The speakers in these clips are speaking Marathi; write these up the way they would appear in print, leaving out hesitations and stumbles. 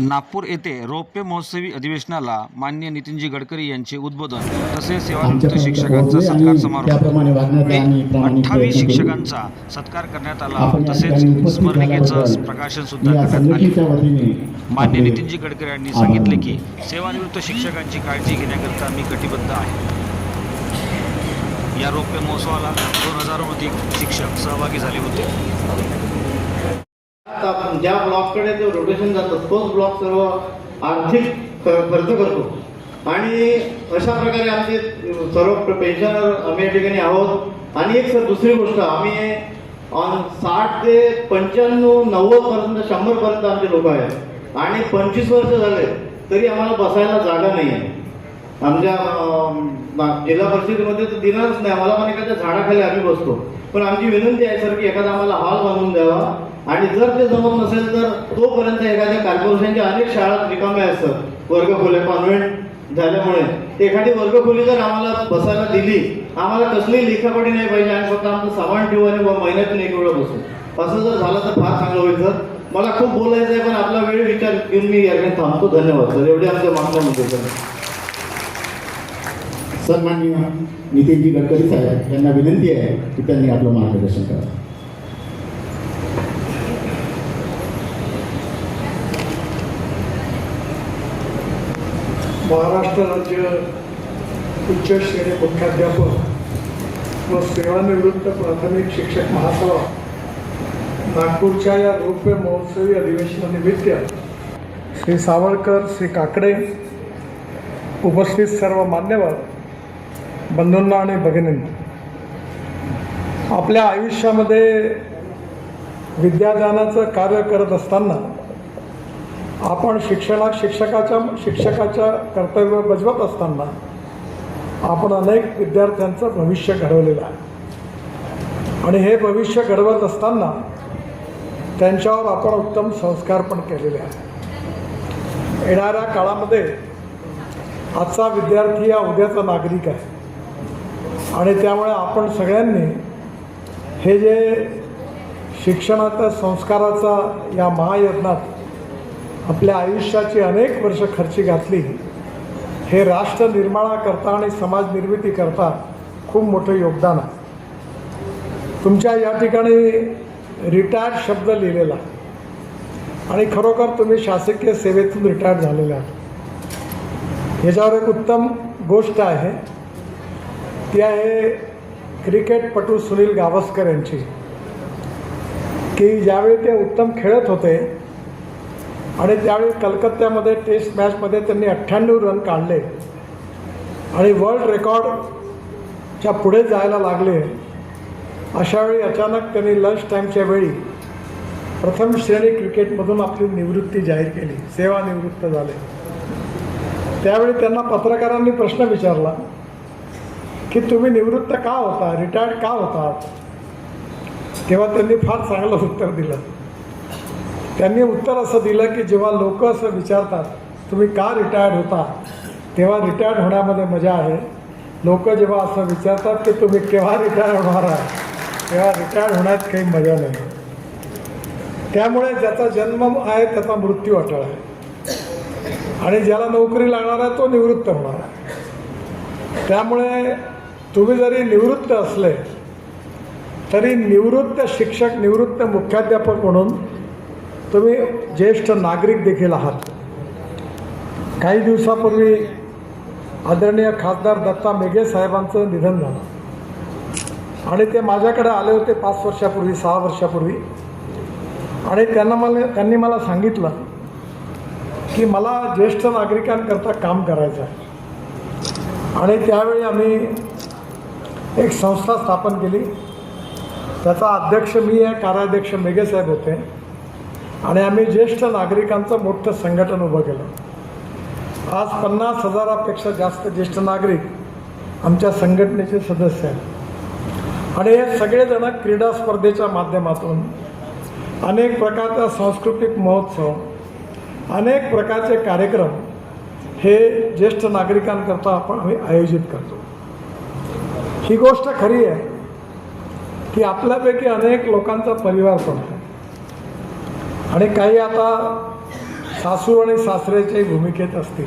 नागपूर येथे रौप्य महोत्सवी अधिवेशनाला माननीय नितीनजी गडकरी यांचे उद्बोधन तसेच सेवानिवृत्त शिक्षकांचा सत्कार समारोह 28 शिक्षकांचा सत्कार करण्यात आला। तसेच स्मरणिकेचं प्रकाशन सुद्धा करण्यात आले। माननीय नितीनजी गडकरी यांनी सांगितले की सेवानिवृत्त शिक्षकांची काळजी घेण्याकरिता मी कटिबद्ध आहे। या रौप्य महोत्सवाला 2000 अधिक शिक्षक सहभागी झाले होते। ज्या ब्लॉककडे जो रोटेशन जातं तोच ब्लॉक सर्व आर्थिक खर्च करतो आणि अशा प्रकारे आमचे सर्व पेन्शनर आम्ही या ठिकाणी आहोत। आणि एक सर दुसरी गोष्ट, आम्ही 60 ते 95 90 पर्यंत 100 पर्यंत आमचे लोक आहेत आणि 25 वर्ष झाले तरी आम्हाला बसायला जागा नाही आहे। आमच्या जिल्हा परिषदेमध्ये तर दिणारच नाही आम्हाला, पण एखाद्या झाडाखाली आम्ही बसतो। पण आमची विनंती आहे सर की एखादा आम्हाला हॉल बांधून द्यावा आणि जर ते जमत नसेल तर तोपर्यंत एखाद्या कॉर्पोरेशनच्या अनेक शाळा रिकाम्या असतात वर्गखोल्या कॉन्व्हेंट झाल्यामुळे, एखादी वर्गखोली जर आम्हाला बसायला दिली, आम्हाला कसलीही लिखापडी नाही पाहिजे आणि फक्त आमचं सामान ठेवू आणि महिन्यातून एक वेळा बसू, असं जर झालं तर फार चांगलं होईल सर। मला खूप बोलायचं आहे पण आपला वेळ विचार घेऊन मी याकडे थांबतो। धन्यवाद सर, एवढे आमच्या मागण्या होते सर। सन्माननीय नितीनजी गडकरी साहेब यांना विनंती आहे की त्यांनी आपलं मार्गदर्शन करावं। महाराष्ट्र राज्य उच्च श्रेणी मुख्याध्यापक व सेवानिवृत्त प्राथमिक शिक्षक महासभा नागपूरच्या या रौप्य महोत्सवी अधिवेशनानिमित्त श्री सावरकर, श्री काकडे, उपस्थित सर्व मान्यवर बंधूंना आणि भगिनींना, आपल्या आयुष्यामध्ये विद्यादानाचं कार्य करत असताना आपण शिक्षकाच्या कर्तव्य बजावत असताना आपण अनेक विद्यार्थ्यांचं भविष्य घडवलेलं आहे आणि हे भविष्य घडवत असताना त्यांच्यावर आपण उत्तम संस्कार पण केलेले आहेत। येणाऱ्या काळामध्ये आजचा विद्यार्थी हा उद्याचा नागरिक आहे आणि त्यामुळे आपण सगळ्यांनी हे जे शिक्षणाच्या संस्काराचा या महायज्ञात आपल्या आयुष्याची अनेक वर्ष खर्ची घातली, हे राष्ट्र निर्माणाकरता आणि समाज निर्मितीकरता खूप मोठं योगदान आहे। तुमच्या या ठिकाणी रिटायर्ड शब्द लिहिलेला आणि खरोखर तुम्ही शासकीय सेवेतून रिटायर्ड झालेले आहात। याच्यावर एक उत्तम गोष्ट आहे, ती आहे क्रिकेटपटू सुनील गावस्कर यांची, की ज्यावेळी ते उत्तम खेळत होते आणि त्यावेळी कलकत्त्यामध्ये टेस्ट मॅचमध्ये त्यांनी 98 रन काढले आणि वर्ल्ड रेकॉर्डच्या पुढे जायला लागले। अशावेळी अचानक त्यांनी लंच टाईमच्या वेळी प्रथम श्रेणी क्रिकेटमधून आपली निवृत्ती जाहीर केली, सेवानिवृत्त झाले। त्यावेळी त्यांना पत्रकारांनी प्रश्न विचारला की तुम्ही निवृत्त का होता, रिटायर्ड का होतात? तेव्हा त्यांनी फार चांगलं उत्तर दिलं। त्यांनी उत्तर असं दिलं की जेव्हा लोक असं विचारतात तुम्ही का रिटायर्ड होता, तेव्हा रिटायर्ड होण्यामध्ये मजा आहे। लोक जेव्हा असं विचारतात की तुम्ही केव्हा रिटायर्ड होणार आहे, तेव्हा रिटायर्ड होण्यात काही मजा नाही। त्यामुळे ज्याचा जन्म आहे त्याचा मृत्यू अटळ आहे आणि ज्याला नोकरी लागणार आहे तो निवृत्त होणार आहे। त्यामुळे तुम्ही जरी निवृत्त असले तरी निवृत्त शिक्षक, निवृत्त मुख्याध्यापक म्हणून तुम्ही ज्येष्ठ नागरिक देखील आहात। काही दिवसापूर्वी आदरणीय खासदार दत्ता मेघे साहेबांचं निधन झालं आणि ते माझ्याकडे आले होते 5 वर्षापूर्वी, 6 वर्षापूर्वी, आणि त्यांनी मला सांगितलं की मला ज्येष्ठ नागरिकांकरता काम करायचं आहे आणि त्यावेळी आम्ही एक संस्था स्थापन केली। त्याचा अध्यक्ष मी आहे, कार्याध्यक्ष मेघे साहेब होते आणि आम्ही ज्येष्ठ नागरिकांचं मोठं संघटन उभं केलं। आज 50,000पेक्षा जास्त ज्येष्ठ नागरिक आमच्या संघटनेचे सदस्य आहेत आणि हे सगळेजण क्रीडा स्पर्धेच्या माध्यमातून, अनेक प्रकारचा सांस्कृतिक महोत्सव, अनेक प्रकारचे कार्यक्रम हे ज्येष्ठ नागरिकांकरता आम्ही आयोजित करतो। ही गोष्ट खरी आहे की आपल्यापैकी अनेक लोकांचा परिवार पण आहे आणि काही आता सासू आणि सासऱ्याच्याही भूमिकेत असतील.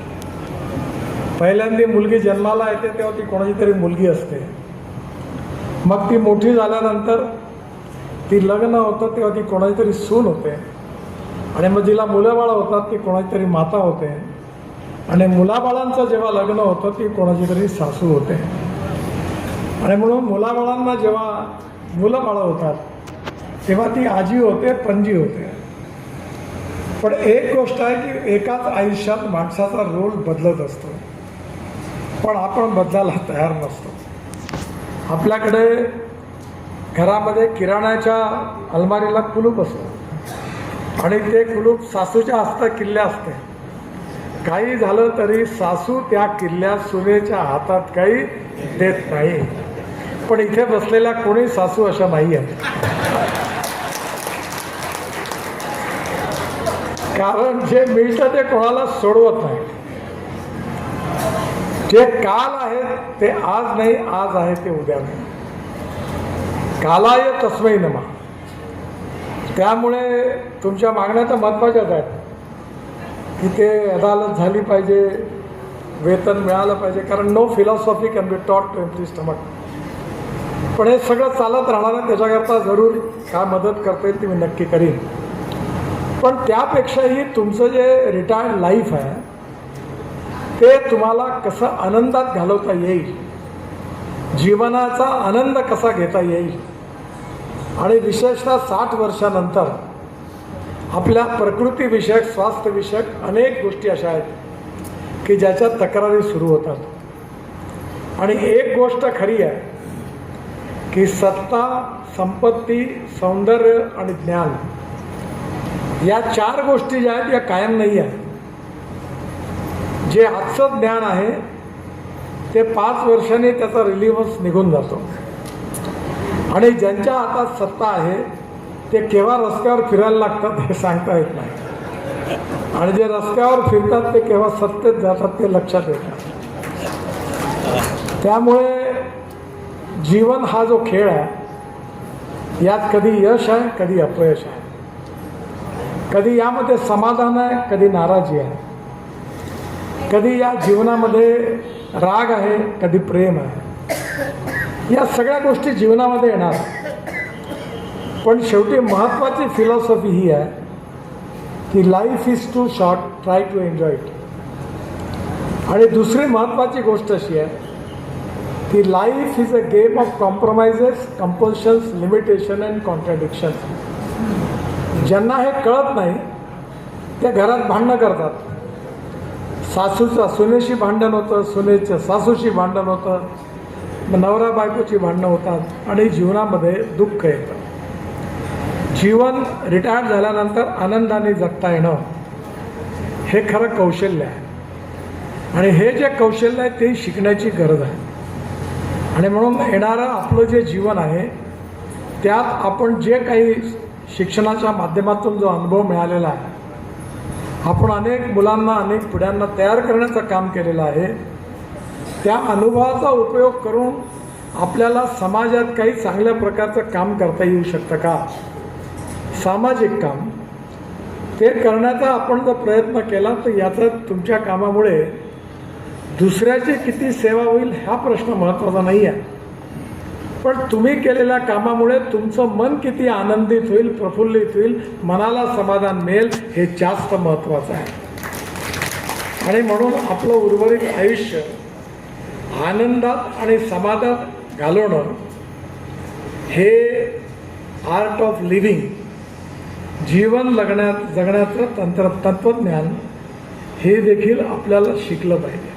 पहिल्यांदा मुलगी जन्माला येते तेव्हा ती कोणाची तरी मुलगी असते. मग ती मोठी झाल्यानंतर ती लग्न होतं तेव्हा ती कोणाची तरी सून होते. आणि मग जिला मुलंबाळं होतात ती कोणाची तरी माता होते. आणि मुलाबाळांचं जेव्हा लग्न होतं ती कोणाची तरी सासू होते. आणि म्हणून मुलाबाळांना जेव्हा मुलंबाळं होतात तेव्हा ती आजी होते, पणजी होते. पण एक गोष्ट आहे की एकाच आयुष्यात माणसाचा रोल बदलत असतो, पण आपण बदलायला तयार नसतो. आपल्याकडे घरामध्ये किराण्याच्या अलमारीला कुलूप असतं आणि ते कुलूप सासूच्या हस्तात किल्ले असते. काही झालं तरी सासू त्या किल्ल्या सुनेच्या हातात काही देत नाही. पण इथे बसलेल्या कोणी सासू अशा नाही आहेत. कारण जे मिळतं ते कोणाला सोडवत नाही. जे काल आहे ते आज नाही, आज आहे ते उद्या नाही. कालाय तस्मै नमः. त्यामुळे तुमच्या मागण्या तर महत्त्वाच्याच आहेत की ते अदालत झाली पाहिजे, वेतन मिळालं पाहिजे. कारण no philosophy can be taught to empty stomach. पण हे सगळं चालत राहणार आहे. त्याच्याकरता जरूर काय मदत करता येईल ती मी नक्की करीन. पण त्यापेक्षाही तुमचं जे रिटायर्ड लाईफ आहे ते तुम्हाला कसं आनंदात घालवता येईल, जीवनाचा आनंद कसा घेता येईल. आणि विशेषतः 60 वर्षानंतर आपल्या प्रकृतीविषयक, स्वास्थ्यविषयक अनेक गोष्टी अशा आहेत की ज्याच्या तक्रारी सुरू होतात. आणि एक गोष्ट खरी आहे की सत्ता, संपत्ती, सौंदर्य आणि ज्ञान या 4 गोष्टी ज्या आहेत या कायम नाही आहेत. जे आजचं ज्ञान आहे ते 5 वर्षांनी त्याचा रिलिव्हन्स निघून जातो. आणि ज्यांच्या हातात सत्ता आहे ते केव्हा रस्त्यावर फिरायला लागतात हे सांगता येत नाही. आणि जे रस्त्यावर फिरतात ते केव्हा सत्तेत जातात ते लक्षात येत नाही. त्यामुळे जीवन हा जो खेळ आहे यात कधी यश आहे, कधी अपयश आहे. कधी यामध्ये समाधान आहे, कधी नाराजी आहे. कधी या जीवनामध्ये राग आहे, कधी प्रेम आहे. या सगळ्या गोष्टी जीवनामध्ये येणार. पण शेवटी महत्त्वाची फिलॉसॉफी ही आहे की life is too short, try to enjoy it. आणि दुसरी महत्त्वाची गोष्ट अशी आहे की life is a game of compromises, compulsions, limitation and contradictions. ज्यांना हे कळत नाही ते घरात भांडणं करतात. सासूचं सुनेशी भांडण होतं, सुनेचं सासूशी भांडण होतं, नवरा बायकोची भांडणं होतात आणि जीवनामध्ये दुःख येतं. जीवन रिटायर झाल्यानंतर आनंदाने जगता येणं हे खरं कौशल्य आहे. आणि हे जे कौशल्य आहे ते शिकण्याची गरज आहे. आणि म्हणून येणारं आपलं जे जीवन आहे त्यात आपण जे काही शिक्षणाच्या माध्यमातून जो अनुभव मिळालेला आहे, आपण अनेक मुलांना, अनेक पिढ्यांना तयार करण्याचं काम केलेलं आहे. त्या अनुभवाचा उपयोग करून आपल्याला समाजात काही चांगल्या प्रकारचं काम करता येऊ शकतं का, सामाजिक काम, ते करण्याचा आपण जर प्रयत्न केला तर याचा तुमच्या कामामुळे दुसऱ्याची किती सेवा होईल हा प्रश्न महत्त्वाचा नाही आहे. पण तुम्ही केलेल्या कामामुळे तुमचं मन किती आनंदित होईल, प्रफुल्लित होईल, मनाला समाधान मिळेल हे जास्त महत्त्वाचं आहे. आणि म्हणून आपलं उर्वरित आयुष्य आनंदात आणि समाधात घालवणं हे आर्ट ऑफ लिव्हिंग, जीवन जगण्याचं तंत्रज्ञान हे देखील आपल्याला शिकलं पाहिजे.